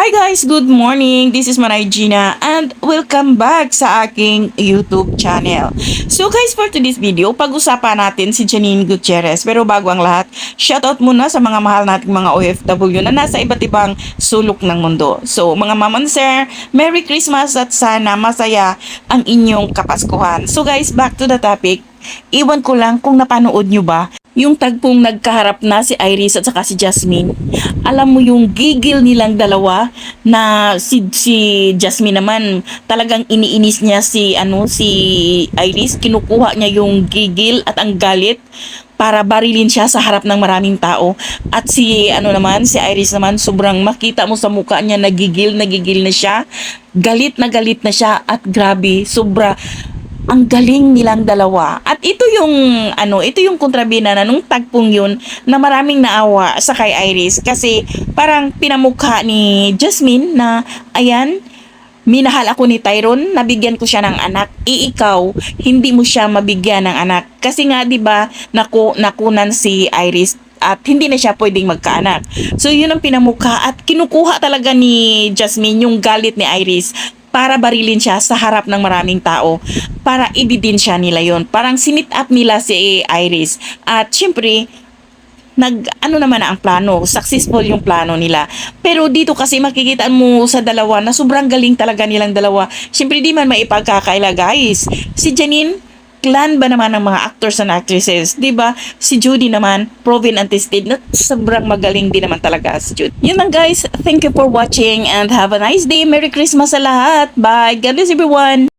Hi guys! Good morning! This is Manay Gina and welcome back sa aking YouTube channel. So guys, for today's video, pag-usapan natin si Janine Gutierrez. Pero bago ang lahat, shoutout muna sa mga mahal nating mga OFW na nasa iba't ibang sulok ng mundo. So mga ma'am and sir, Merry Christmas at sana masaya ang inyong Kapaskuhan. So guys, back to the topic. Iwan ko lang kung napanood nyo ba yung tagpong nagkaharap na si Iris at saka si Jasmine. Alam mo yung gigil nilang dalawa na si Jasmine naman talagang iniinis niya si Iris, kinukuha niya yung gigil at ang galit para barilin siya sa harap ng maraming tao. At si Iris naman sobrang makita mo sa mukha niya nagigil na siya. Galit na siya at grabe, sobra ang galing nilang dalawa. At ito yung kontrabina na nung tagpong yun na maraming naawa sa kay Iris kasi parang pinamukha ni Jasmine na ayan, minahal ako ni Tyrone, nabigyan ko siya ng anak. Ikaw, hindi mo siya mabigyan ng anak. Kasi nga 'di ba, nakunan si Iris at hindi na siya pwedeng magkaanak. So yun ang pinamukha at kinukuha talaga ni Jasmine yung galit ni Iris para barilin siya sa harap ng maraming tao, para ebidensya nila yon. Parang sinit up nila si Iris. At syempre, naman ang plano, successful yung plano nila. Pero dito kasi makikita mo sa dalawa na sobrang galing talaga nilang dalawa. Syempre di man maipagkakaila guys. Si Janine, clan ba naman ng mga actors and actresses, 'di ba? Si Judy naman, proven and tested na sobrang magaling din naman talaga si Judy. Yun lang guys, thank you for watching and have a nice day. Merry Christmas sa lahat. Bye. God bless everyone.